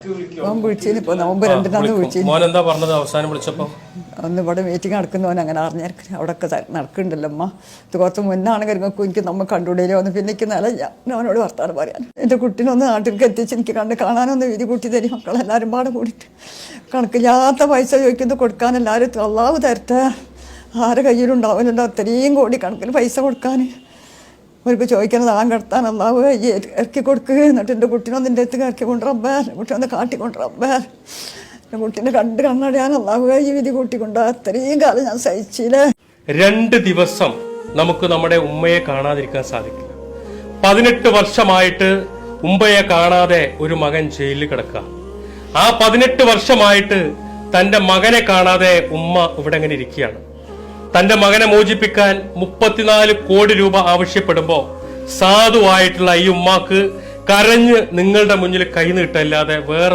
വിളിച്ചിന് ഇപ്പോൾ നവംബർ 2 വിളിച്ചു. മോനെന്താ പറഞ്ഞത് അവസാനം വിളിച്ചപ്പോൾ? അന്ന് ഇവിടെ മീറ്റിംഗ് നടക്കുന്നവൻ അങ്ങനെ അറിഞ്ഞിരിക്കും. അവിടെയൊക്കെ നടക്കുന്നുണ്ടല്ലോ അമ്മ. ഇത് കുറച്ച് മുന്നാണെങ്കിൽ എനിക്ക് നമ്മൾ കണ്ടുകൂടിയില്ലോ ഒന്ന്. പിന്നെ എനിക്ക് നിലയില്ല അവനോട് വർത്താനം പറയാൻ. എൻ്റെ കുട്ടീനൊന്ന് നാട്ടിലേക്ക് എത്തിച്ച് എനിക്ക് കാണാനൊന്ന് വിധി കൂട്ടി തരും. മക്കളെല്ലാവരും പാടെ കൂടിയിട്ട് കണക്കില്ലാത്ത പൈസ ചോദിക്കുന്നത് കൊടുക്കാൻ എല്ലാവരും അള്ളാഹു തരട്ടെ. ആരെ കയ്യിലുണ്ടാവില്ലല്ലോ അത്രയും കോടി കണക്കിന് പൈസ കൊടുക്കാൻ. അവർക്ക് ചോദിക്കുന്നത് ആൻ കിടത്താൻ അള്ളാഹു ഇറക്കി കൊടുക്കുക. എന്നിട്ട് എൻ്റെ കുട്ടീനൊന്ന് എൻ്റെ അടുത്ത് ഇറക്കി കൊണ്ടുറമ്പേ, കുട്ടീനൊന്ന് കാട്ടിക്കൊണ്ടുറമ്പേ, എൻ്റെ കുട്ടീനെ കണ്ണടയാൻ അള്ളാഹു ഈ വിധി കൂട്ടിക്കൊണ്ട് അത്രയും കാലം ഞാൻ സഹിച്ചില്ലേ. 2 ദിവസം നമുക്ക് നമ്മുടെ ഉമ്മയെ കാണാതിരിക്കാൻ സാധിക്കില്ല. 18 വർഷമായിട്ട് ഉമ്മയെ കാണാതെ ഒരു മകൻ ജയിലിൽ കിടക്കുക. ആ 18 വർഷമായിട്ട് തന്റെ മകനെ കാണാതെ ഉമ്മ ഇവിടെ ഇങ്ങനെ ഇരിക്കുകയാണ്. തന്റെ മകനെ മോചിപ്പിക്കാൻ 34 കോടി രൂപ ആവശ്യപ്പെടുമ്പോ സാധുവായിട്ടുള്ള ഈ ഉമ്മാക്ക് കരഞ്ഞ് നിങ്ങളുടെ മുന്നിൽ കൈ നീട്ടല്ലാതെ വേറെ